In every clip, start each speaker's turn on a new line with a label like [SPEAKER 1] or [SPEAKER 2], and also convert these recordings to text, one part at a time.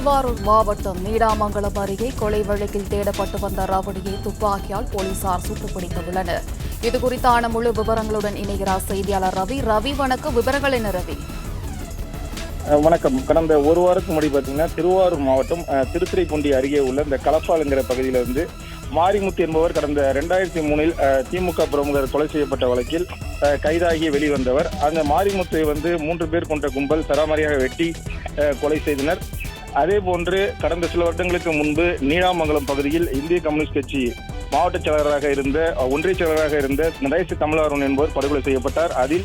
[SPEAKER 1] திருவாரூர் மாவட்டம் நீடாமங்கலம் அருகே கொலை வழக்கில் தேடப்பட்டு வந்த ரவுடியை துப்பாக்கியால் போலீசார் சுட்டுப்பிடித்துள்ளனர். இதுகுறித்தான முழு விவரங்களுடன் இணைகிறார் செய்தியாளர் ரவி. ரவி, வணக்கம். விவரங்கள் என்ன ரவி?
[SPEAKER 2] வணக்கம். கடந்த ஒரு வாரத்துக்கு முன்னாடி பார்த்தீங்கன்னா திருவாரூர் மாவட்டம் திருத்துறைப்பூண்டி அருகே உள்ள இந்த களப்பாலுங்கிற பகுதியில இருந்து மாரிமுத்து என்பவர் கடந்த 2003 திமுக பிரமுகர் கொலை செய்யப்பட்ட வழக்கில் கைதாகி வெளிவந்தவர். அந்த மாரிமுத்தை 3 பேர் கொண்ட கும்பல் சராமரியாக வெட்டி கொலை செய்தனர். அதே போன்று கடந்த சில வருடங்களுக்கு முன்பு நீடாமங்கலம் பகுதியில் இந்திய கம்யூனிஸ்ட் கட்சி மாவட்ட செயலராக இருந்த ஒன்றிய செயலராக இருந்த நடேச கமலாருண் என்பவர் படுகொலை செய்யப்பட்டார். அதில்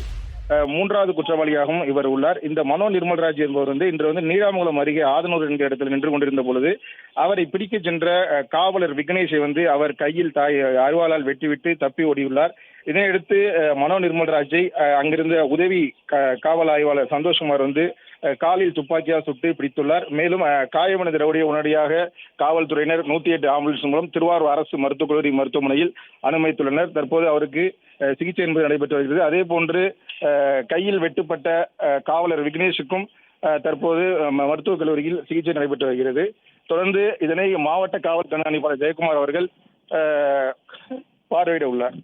[SPEAKER 2] 3வது குற்றவாளியாகவும் இவர் உள்ளார். இந்த மனோ நிர்மல்ராஜ் என்பவர் இன்று நீடாமங்கலம் அருகே ஆதனூர் என்ற இடத்தில் நின்று கொண்டிருந்த பொழுது அவரை பிடிக்க சென்ற காவலர் விக்னேஷை அவர் கையில் அருவாளால் வெட்டிவிட்டு தப்பி ஓடியுள்ளார். இதனையடுத்து மனோ நிர்மல்ராஜை அங்கிருந்த உதவி காவல் ஆய்வாளர் சந்தோஷ்குமார் காலில் துப்பாக்கியால் சுட்டு பிடித்துள்ளார். மேலும் காயமடைந்த ரவுடியை உடனடியாக காவல்துறையினர் 108 ஆம்புலன்ஸ் மூலம் திருவாரூர் அரசு மருத்துவக் கல்லூரி மருத்துவமனையில் அனுமதித்துள்ளனர். தற்போது அவருக்கு சிகிச்சை என்பது நடைபெற்று வருகிறது. அதே போன்று கையில் வெட்டுப்பட்ட காவலர் விக்னேஷுக்கும் தற்போது மருத்துவக் கல்லூரியில் சிகிச்சை நடைபெற்று வருகிறது. தொடர்ந்து இதனை மாவட்ட காவல் கண்காணிப்பாளர் ஜெயக்குமார் அவர்கள் பார்வையிட உள்ளார்.